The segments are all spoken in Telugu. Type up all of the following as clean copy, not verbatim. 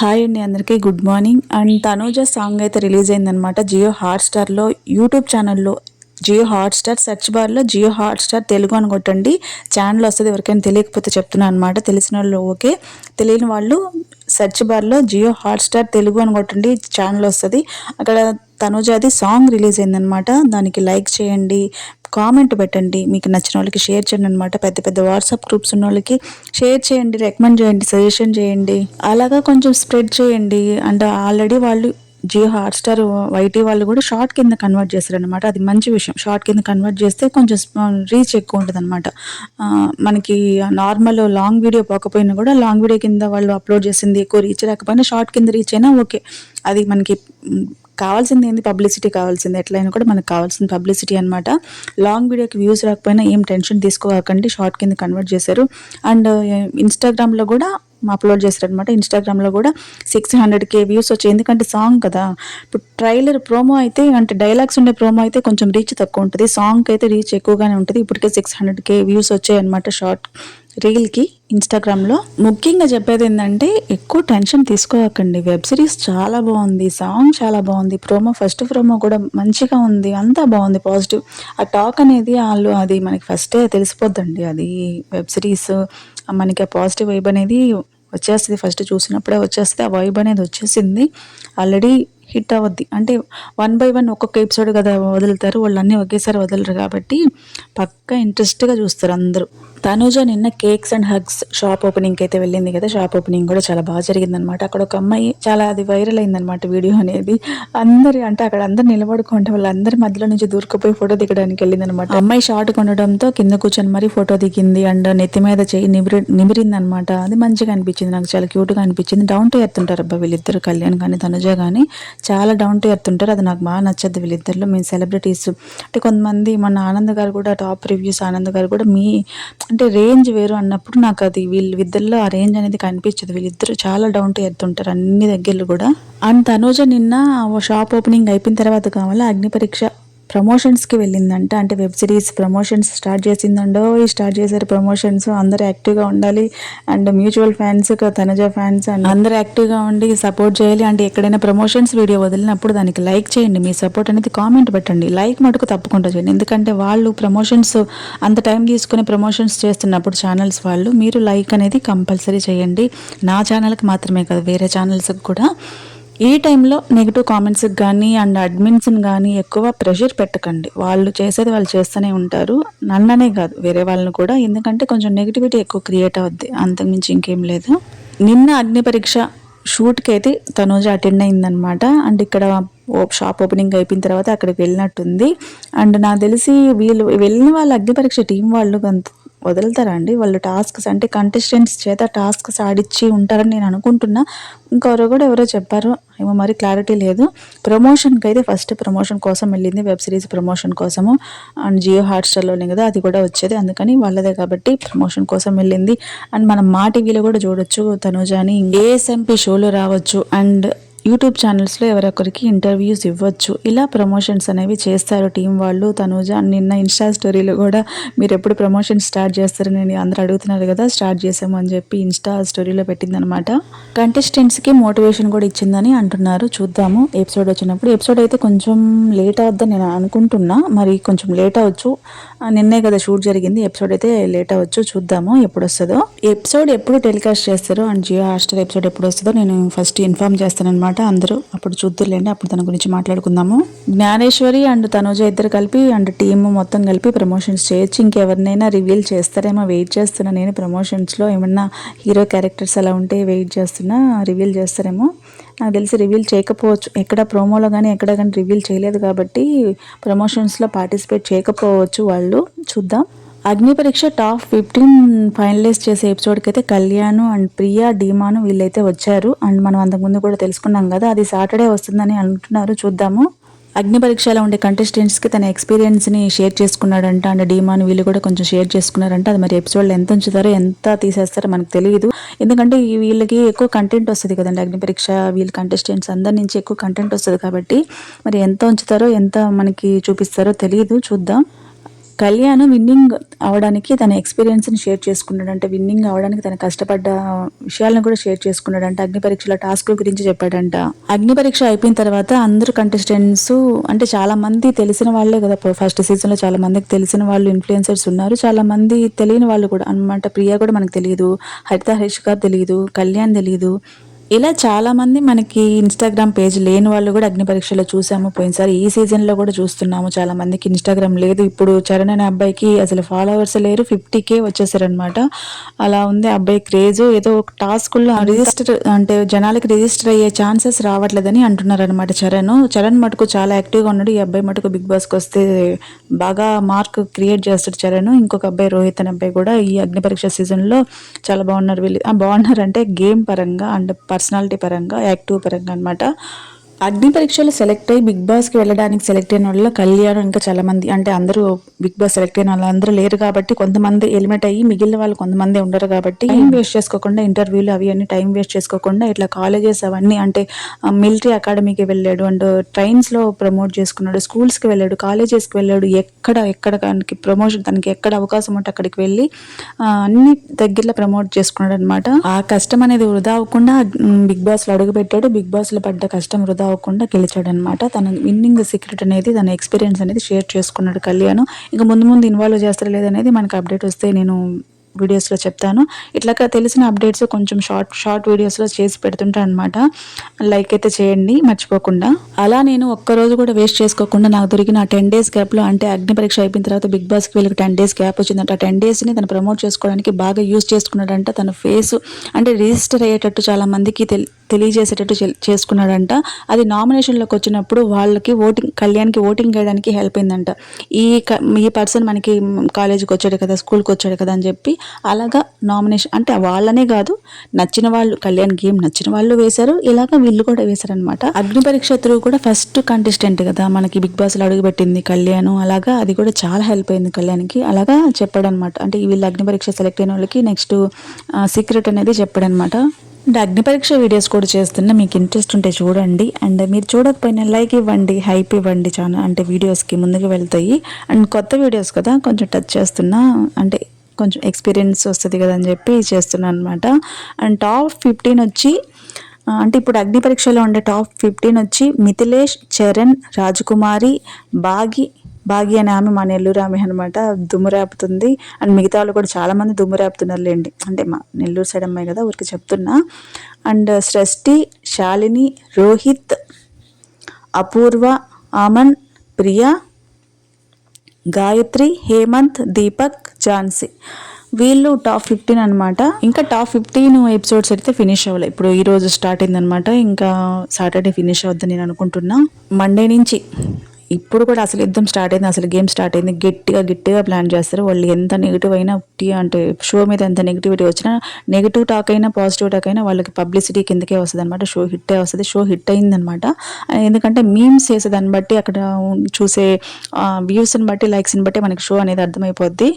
హాయ్ అండి, అందరికీ good morning. And Tanuja song అయితే రిలీజ్ అయిందనమాట జియో హాట్‌స్టార్‌లో. యూట్యూబ్ ఛానల్‌లో జియో హాట్‌స్టార్ సెర్చ్ బార్‌లో జియో హాట్‌స్టార్ తెలుగు అని కొట్టండి, ఛానల్ వస్తది. ఎవరికైనా తెలియకపోతే చెప్తున్నాను అనమాట. తెలిసినోళ్ళు ఓకే, తెలియని వాళ్ళు సెర్చ్ బార్‌లో జియో హాట్‌స్టార్ తెలుగు అని కొట్టండి, ఛానల్ వస్తది. అక్కడ తనూజది సాంగ్ రిలీజ్ అయిందనమాట. దానికి లైక్ చేయండి, కామెంట్ పెట్టండి, మీకు నచ్చిన వాళ్ళకి షేర్ చేయండి అనమాట. పెద్ద పెద్ద వాట్సాప్ గ్రూప్స్ ఉన్న వాళ్ళకి షేర్ చేయండి, రికమెండ్ చేయండి, సజెషన్ చేయండి, అలాగా కొంచెం స్ప్రెడ్ చేయండి. అంటే ఆల్రెడీ వాళ్ళు జియో హాట్‌స్టార్ వైటీ వాళ్ళు కూడా షార్ట్ కింద కన్వర్ట్ చేశారనమాట. అది మంచి విషయం. షార్ట్ కింద కన్వర్ట్ చేస్తే కొంచెం రీచ్ ఎక్కువ ఉంటుందన్నమాట. మనకి నార్మల్ లాంగ్ వీడియో పోకపోయినా కూడా లాంగ్ వీడియో కింద వాళ్ళు అప్లోడ్ చేసింది ఎక్కువ రీచ్ రాకపోయినా షార్ట్ కింద రీచ్ అయినా ఓకే. అది మనకి కావాల్సింది ఏంది, పబ్లిసిటీ కావాల్సింది. ఎట్లయినా కూడా మనకు కావాల్సింది పబ్లిసిటీ అనమాట. లాంగ్ వీడియోకి వ్యూస్ రాకపోయినా ఏం టెన్షన్ తీసుకోకండి, షార్ట్ కింద కన్వర్ట్ చేశారు. అండ్ ఇన్స్టాగ్రామ్లో కూడా అప్లోడ్ చేశారనమాట. ఇన్స్టాగ్రామ్లో కూడా 600K వ్యూస్ వచ్చాయి. ఎందుకంటే సాంగ్ కదా. ఇప్పుడు ట్రైలర్ ప్రోమో అయితే, అంటే డైలాగ్స్ ఉండే ప్రోమో అయితే కొంచెం రీచ్ తక్కువ ఉంటుంది, సాంగ్కి అయితే రీచ్ ఎక్కువగానే ఉంటుంది. ఇప్పటికే 600K వ్యూస్ వచ్చాయి అనమాట షార్ట్ రీల్కి ఇన్స్టాగ్రామ్లో. ముఖ్యంగా చెప్పేది ఏంటంటే ఎక్కువ టెన్షన్ తీసుకోకండి. వెబ్ సిరీస్ చాలా బాగుంది, సాంగ్ చాలా బాగుంది, ఫస్ట్ ప్రోమో కూడా మంచిగా ఉంది, అంతా బాగుంది, పాజిటివ్. ఆ టాక్ అనేది వాళ్ళు అది మనకి ఫస్టే తెలిసిపోద్దండి. అది వెబ్ సిరీస్ మనకి ఆ పాజిటివ్ వైబ్ అనేది వచ్చేస్తుంది. ఫస్ట్ చూసినప్పుడే వచ్చేస్తుంది, ఆ వైబ్ అనేది వచ్చేసింది. ఆల్రెడీ హిట్ అవద్ది. అంటే 1 బై 1 ఒక్కొక్క ఎపిసోడ్ కదా వదులుతారు, వాళ్ళు అన్నీ ఒకేసారి వదలరు కాబట్టి పక్కా ఇంట్రెస్ట్గా చూస్తారు అందరూ. తనూజ నిన్న కేక్స్ అండ్ హగ్స్ షాప్ ఓపెనింగ్కి అయితే వెళ్ళింది కదా. షాప్ ఓపెనింగ్ కూడా చాలా బాగా జరిగిందనమాట. అక్కడ ఒక అమ్మాయి చాలా అది వైరల్ అయిందనమాట వీడియో అనేది. అంటే అక్కడ అందరు నిలబడుకుంటే వాళ్ళందరి మధ్యలో నుంచి దూరుకుపోయి ఫోటో దిగడానికి వెళ్ళిందనమాట. అమ్మాయి షార్ట్ కొనడంతో కింద కూర్చొని మరీ ఫోటో దిగింది. అండ్ నెత్తి మీద చేయి నిమిరిందనమాట. అది మంచిగా అనిపించింది, నాకు చాలా క్యూట్గా అనిపించింది. డౌన్ టు ఎర్త్ ఉంటారు అబ్బా వీళ్ళిద్దరు, కళ్యాణ్ కానీ తనుజ కానీ చాలా డౌన్ టు ఎర్త్ ఉంటారు. అది నాకు బాగా నచ్చదు వీళ్ళిద్దరిలో. మేము సెలబ్రిటీస్ అంటే కొంతమంది, మన ఆనంద్ గారు కూడా టాప్ రివ్యూస్, ఆనంద్ గారు కూడా అంటే రేంజ్ వేరు అన్నప్పుడు నాకు అది వీళ్ళిద్దరిలో ఆ రేంజ్ అనేది కనిపించదు. వీళ్ళిద్దరు చాలా డౌన్ టు ఎర్త్ ఉంటారు అన్ని దగ్గరలో కూడా. అండ్ తనూజ నిన్న షాప్ ఓపెనింగ్ అయిపోయిన తర్వాత కావాలా అగ్ని పరీక్ష ప్రమోషన్స్కి వెళ్ళిందంట. అంటే వెబ్ సిరీస్ ప్రమోషన్స్ స్టార్ట్ చేసిందండో, స్టార్ట్ చేశారు ప్రమోషన్స్. అందరూ యాక్టివ్గా ఉండాలి. And mutual fans, Tanuja fans and అందరూ యాక్టివ్గా ఉండి సపోర్ట్ చేయాలి. అంటే ఎక్కడైనా ప్రమోషన్స్ వీడియో వదిలినప్పుడు దానికి లైక్ చేయండి, మీ సపోర్ట్ అనేది కామెంట్ పెట్టండి. లైక్ మటుకు తప్పకుండా చేయండి, ఎందుకంటే వాళ్ళు ప్రమోషన్స్ అంత టైం తీసుకుని ప్రమోషన్స్ చేస్తున్నప్పుడు ఛానల్స్ వాళ్ళు, మీరు లైక్ అనేది కంపల్సరీ చేయండి. నా ఛానల్కి మాత్రమే కాదు, వేరే ఛానల్స్కి కూడా. ఈ టైంలో నెగిటివ్ కామెంట్స్కి కానీ అండ్ అడ్మిన్స్ని కానీ ఎక్కువ ప్రెషర్ పెట్టకండి. వాళ్ళు చేసేది వాళ్ళు చేస్తూనే ఉంటారు, నన్ననే కాదు వేరే వాళ్ళని కూడా. ఎందుకంటే కొంచెం నెగిటివిటీ ఎక్కువ క్రియేట్ అవుద్ది, అంతకుమించి ఇంకేం లేదు. నిన్న అగ్ని పరీక్ష షూట్కి అయితే తనూజ అటెండ్ అయిందనమాట. అండ్ ఇక్కడ షాప్ ఓపెనింగ్ అయిపోయిన తర్వాత అక్కడికి వెళ్ళినట్టుంది. అండ్ నాకు తెలిసి వీళ్ళు వెళ్ళిన వాళ్ళు అగ్ని పరీక్ష టీం వాళ్ళు వదులుతారా అండి? వాళ్ళు టాస్క్స్ అంటే కంటెస్టెంట్స్ చేత టాస్క్స్ ఆడిచ్చి ఉంటారని నేను అనుకుంటున్నా. ఇంకెవరో కూడా ఎవరో చెప్పారు ఏమో, మరి క్లారిటీ లేదు. ప్రమోషన్కి అయితే ఫస్ట్ ప్రమోషన్ కోసం వెళ్ళింది, వెబ్ సిరీస్ ప్రమోషన్ కోసము. అండ్ జియో హాట్‌స్టార్లోనే కదా అది కూడా వచ్చేది, అందుకని వాళ్ళదే కాబట్టి ప్రమోషన్ కోసం వెళ్ళింది. అండ్ మనం మా టీవీలో కూడా చూడొచ్చు తనూజని, ఏఎస్ఎంపీ షోలో రావచ్చు. అండ్ యూట్యూబ్ ఛానల్స్లో ఎవరొకరికి ఇంటర్వ్యూస్ ఇవ్వచ్చు. ఇలా ప్రమోషన్స్ అనేవి చేస్తారు టీం వాళ్ళు. తనూజ నిన్న ఇన్స్టా స్టోరీలో కూడా మీరు ఎప్పుడు ప్రమోషన్ స్టార్ట్ చేస్తారు నేను అందరూ అడుగుతున్నారు కదా, స్టార్ట్ చేసాము అని చెప్పి ఇన్స్టా స్టోరీలో పెట్టిందనమాట. కంటెస్టెంట్స్కి మోటివేషన్ కూడా ఇచ్చిందని అంటున్నారు. చూద్దాము ఎపిసోడ్ వచ్చినప్పుడు. ఎపిసోడ్ అయితే కొంచెం లేట్ అవుద్దని నేను అనుకుంటున్నా, మరి కొంచెం లేట్ అవ్వచ్చు. నిన్నే కదా షూట్ జరిగింది, ఎపిసోడ్ అయితే లేట్ అవ్వచ్చు. చూద్దాము ఎప్పుడు వస్తుందో. ఎపిసోడ్ ఎప్పుడు టెలికాస్ట్ చేస్తారో అండ్ జియో హాట్‌స్టార్ ఎపిసోడ్ ఎప్పుడు వస్తుందో నేను ఫస్ట్ ఇన్ఫార్మ్ చేస్తాను అనమాట. అందరూ అప్పుడు చూద్దురులేండి, అప్పుడు తన గురించి మాట్లాడుకుందాము. జ్ఞానేశ్వరి అండ్ తనూజ ఇద్దరు కలిపి అండ్ టీమ్ మొత్తం కలిపి ప్రమోషన్స్ చేయొచ్చు. ఇంకెవరినైనా రివీల్ చేస్తారేమో వెయిట్ చేస్తున్నా నేను. ప్రమోషన్స్లో ఏమన్నా హీరో క్యారెక్టర్స్ అలా ఉంటే వెయిట్ చేస్తున్నా, రివీల్ చేస్తారేమో. నాకు తెలిసి రివీల్ చేయకపోవచ్చు, ఎక్కడ ప్రోమోలో కానీ ఎక్కడ కానీ రివీల్ చేయలేదు కాబట్టి ప్రమోషన్స్లో పార్టిసిపేట్ చేయకపోవచ్చు వాళ్ళు. చూద్దాం. అగ్ని పరీక్ష టాప్ 15 ఫైనలైజ్ చేసే ఎపిసోడ్కి అయితే కళ్యాణ్ అండ్ ప్రియా, డీమాను వీళ్ళైతే వచ్చారు. అండ్ మనం అంతకుముందు కూడా తెలుసుకున్నాం కదా, అది సాటర్డే వస్తుందని అంటున్నారు. చూద్దాము. అగ్ని పరీక్షలో ఉండే కంటెస్టెంట్స్కి తన ఎక్స్పీరియన్స్ని షేర్ చేసుకున్నాడంట. అండ్ డీమాన్ వీళ్ళు కూడా కొంచెం షేర్ చేసుకున్నారంట. అది మరి ఎపిసోడ్లో ఎంత ఉంచుతారో ఎంత తీసేస్తారో మనకు తెలియదు. ఎందుకంటే వీళ్ళకి ఎక్కువ కంటెంట్ వస్తుంది కదండి, అగ్ని పరీక్ష వీళ్ళ కంటెస్టెంట్స్ అందరి నుంచి ఎక్కువ కంటెంట్ వస్తుంది కాబట్టి మరి ఎంత ఉంచుతారో ఎంత మనకి చూపిస్తారో తెలియదు. చూద్దాం. కళ్యాణ్ విన్నింగ్ అవడానికి తన ఎక్స్పీరియన్స్ని షేర్ చేసుకున్నాడు. అంటే విన్నింగ్ అవడానికి తన కష్టపడ్డ విషయాలను కూడా షేర్ చేసుకున్నాడంట. అగ్ని పరీక్షల టాస్క్ గురించి చెప్పాడంట. అగ్ని పరీక్ష అయిపోయిన తర్వాత అందరూ కంటెస్టెంట్స్ అంటే చాలా మంది తెలిసిన వాళ్ళే కదా, ఫస్ట్ సీజన్ లో చాలా మందికి తెలిసిన వాళ్ళు ఇన్ఫ్లుయెన్సర్స్ ఉన్నారు, చాలా మంది తెలియని వాళ్ళు కూడా అనమాట. ప్రియా కూడా మనకు తెలియదు, హరిత హరీష్ గారు తెలియదు, కళ్యాణ్ తెలియదు. ఇలా చాలామంది మనకి ఇన్స్టాగ్రామ్ పేజ్ లేని వాళ్ళు కూడా అగ్ని పరీక్షలో చూసాము పోయినసారి. ఈ సీజన్లో కూడా చూస్తున్నాము. చాలా మందికి ఇన్స్టాగ్రామ్ లేదు. ఇప్పుడు చరణ్ అనే అబ్బాయికి అసలు ఫాలోవర్స్ లేరు, 50K వచ్చేసారనమాట. అలా ఉంది అబ్బాయి క్రేజ్. ఏదో ఒక టాస్క్లో రిజిస్టర్ అంటే జనాలకి రిజిస్టర్ అయ్యే ఛాన్సెస్ రావట్లేదని అంటున్నారు అనమాట. చరణ్ మటుకు చాలా యాక్టివ్గా ఉన్నాడు. ఈ అబ్బాయి మటుకు బిగ్ బాస్కి వస్తే బాగా మార్క్ క్రియేట్ చేస్తాడు చరణ్. ఇంకొక అబ్బాయి రోహిత్ అనే అబ్బాయి కూడా ఈ అగ్ని పరీక్ష సీజన్లో చాలా బాగున్నారు. వీళ్ళు బాగున్నారు అంటే గేమ్ పరంగా అండ్ పర్సనాలిటీ పరంగా, యాక్టివ్ పరంగా అనమాట. అగ్ని పరీక్షలో సెలెక్ట్ అయ్యి బిగ్ బాస్కి వెళ్ళడానికి సెలెక్ట్ అయిన వాళ్ళ కళ్యాణ్ ఇంకా చాలా మంది, అంటే అందరూ బిగ్ బాస్ సెలెక్ట్ అయిన వాళ్ళు అందరూ లేరు కాబట్టి కొంతమంది ఎలిమినేట్ అయ్యి మిగిలిన వాళ్ళు కొంతమంది ఉండరు కాబట్టి టైం వేస్ట్ చేసుకోకుండా, ఇంటర్వ్యూలు అవి అన్ని టైం వేస్ట్ చేసుకోకుండా ఇట్లా కాలేజెస్ అవన్నీ అంటే మిలిటరీ అకాడమీకి వెళ్ళాడు అండ్ ట్రైన్స్లో ప్రమోట్ చేసుకున్నాడు, స్కూల్స్కి వెళ్ళాడు, కాలేజెస్కి వెళ్ళాడు. ఎక్కడ తనకి ప్రమోషన్, తనకి ఎక్కడ అవకాశం ఉంటే అక్కడికి వెళ్ళి అన్ని దగ్గరలో ప్రమోట్ చేసుకున్నాడు అనమాట. ఆ కష్టం అనేది వృధా అవ్వకుండా బిగ్ బాస్లో అడుగు పెట్టాడు. బిగ్ బాస్లో పడ్డ కష్టం వృధా అవ్వకుండా గెలిచాడనమాట. తన విన్నింగ్ సీక్రెట్ అనేది, తన ఎక్స్పీరియన్స్ అనేది షేర్ చేసుకున్నాడు కళ్యాణ్. ఇంకా ముందు ఇన్వాల్వ్ చేస్తారా లేదనేది మనకు అప్డేట్ వస్తే నేను వీడియోస్లో చెప్తాను. ఇట్లాగా తెలిసిన అప్డేట్స్ కొంచెం షార్ట్ వీడియోస్లో చేసి పెడుతుంటాను అనమాట. లైక్ అయితే చేయండి మర్చిపోకుండా. అలా నేను ఒక్కరోజు కూడా వేస్ట్ చేసుకోకుండా నాకు దొరికిన 10 days గ్యాప్లో, అంటే అగ్ని పరీక్ష అయిపోయిన తర్వాత బిగ్ బాస్కి వెళ్ళి 10 days గ్యాప్ వచ్చిందంట. 10 daysని తను ప్రమోట్ చేసుకోవడానికి బాగా యూజ్ చేసుకున్నాడంట. తన ఫేస్ అంటే రిజిస్టర్ అయ్యేటట్టు చాలా మందికి తెలియజేసేటట్టు చేసుకున్నాడంట. అది నామినేషన్లోకి వచ్చినప్పుడు వాళ్ళకి కళ్యాణ్కి ఓటింగ్ వేయడానికి హెల్ప్ అయిందంట. ఈ పర్సన్ మనకి కాలేజీకి వచ్చాడు కదా, స్కూల్కి వచ్చాడు కదా అని చెప్పి అలాగా నామినేషన్ అంటే వాళ్ళనే కాదు, నచ్చిన వాళ్ళు, కళ్యాణ్ గేమ్ నచ్చిన వాళ్ళు వేశారు, ఇలాగా వీళ్ళు కూడా వేశారనమాట. అగ్ని పరీక్ష త్రూ కూడా ఫస్ట్ కంటెస్టెంట్ కదా మనకి బిగ్ బాస్లో అడుగుపెట్టింది కళ్యాణ్. అలాగా అది కూడా చాలా హెల్ప్ అయింది కళ్యాణ్కి. అలాగా చెప్పాడనమాట. అంటే వీళ్ళు అగ్ని పరీక్ష సెలెక్ట్ అయిన వాళ్ళకి నెక్స్ట్ సీక్రెట్ అనేది చెప్పాడనమాట. అండ్ అగ్ని పరీక్ష వీడియోస్ కూడా చేస్తున్నా, మీకు ఇంట్రెస్ట్ ఉంటే చూడండి. అండ్ మీరు చూడకపోయినా లైక్ ఇవ్వండి, హైప్ ఇవ్వండి. ఛానల్ అంటే వీడియోస్కి ముందుకు వెళ్తాయి. అండ్ కొత్త వీడియోస్ కదా కొంచెం టచ్ చేస్తున్నా, అంటే కొంచెం ఎక్స్పీరియన్స్ వస్తుంది కదా అని చెప్పి చేస్తున్నాను అనమాట. అండ్ టాప్ 15 వచ్చి అంటే ఇప్పుడు అగ్ని పరీక్షలో ఉండే టాప్ 15 వచ్చి మిథిలేష్, చరణ్, రాజకుమారి, భాగి అనే ఆమె మా నెల్లూరు ఆమె అనమాట, దుమ్మురేపుతుంది. అండ్ మిగతా వాళ్ళు కూడా చాలామంది దుమ్మురేపుతున్నారు లేండి, అంటే మా నెల్లూరు సైడ్ అమ్మాయి కదా ఊరికి చెప్తున్నా. అండ్ సృష్టి, శాలిని, రోహిత్, అపూర్వ, ఆమన్, ప్రియా, గాయత్రి, హేమంత్, దీపక్, ఝాన్సీ వీళ్ళు టాప్ 15 అనమాట. ఇంకా టాప్ 15 ఎపిసోడ్స్ అయితే ఫినిష్ అవ్వలే. ఇప్పుడు ఈ రోజు స్టార్ట్ అయిందనమాట. ఇంకా సాటర్డే ఫినిష్ అవుద్దని నేను అనుకుంటున్నా. మండే నుంచి ఇప్పుడు కూడా అసలు యుద్ధం స్టార్ట్ అయింది, అసలు గేమ్ స్టార్ట్ అయింది. గట్టిగా ప్లాన్ చేస్తారు వాళ్ళు. ఎంత నెగిటివ్ అయినా అంటే షో మీద ఎంత నెగిటివిటీ వచ్చినా, నెగిటివ్ టాక్ అయినా పాజిటివ్ టాక్ అయినా వాళ్ళకి పబ్లిసిటీ కిందకే వస్తుంది అనమాట. షో హిట్టే వస్తుంది. షో హిట్ అయిందనమాట. ఎందుకంటే మీమ్స్ చేసేదాన్ని బట్టి, అక్కడ చూసే వ్యూస్ని బట్టి, లైక్స్ని బట్టి మనకి షో అనేది అర్థమైపోద్ది.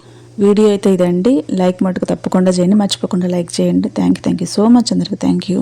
వీడియో అయితే ఇదండి. లైక్ మటుకు తప్పకుండా చేయండి, మర్చిపోకుండా లైక్ చేయండి. థ్యాంక్ యూ సో మచ్ అందరికి. Thank you.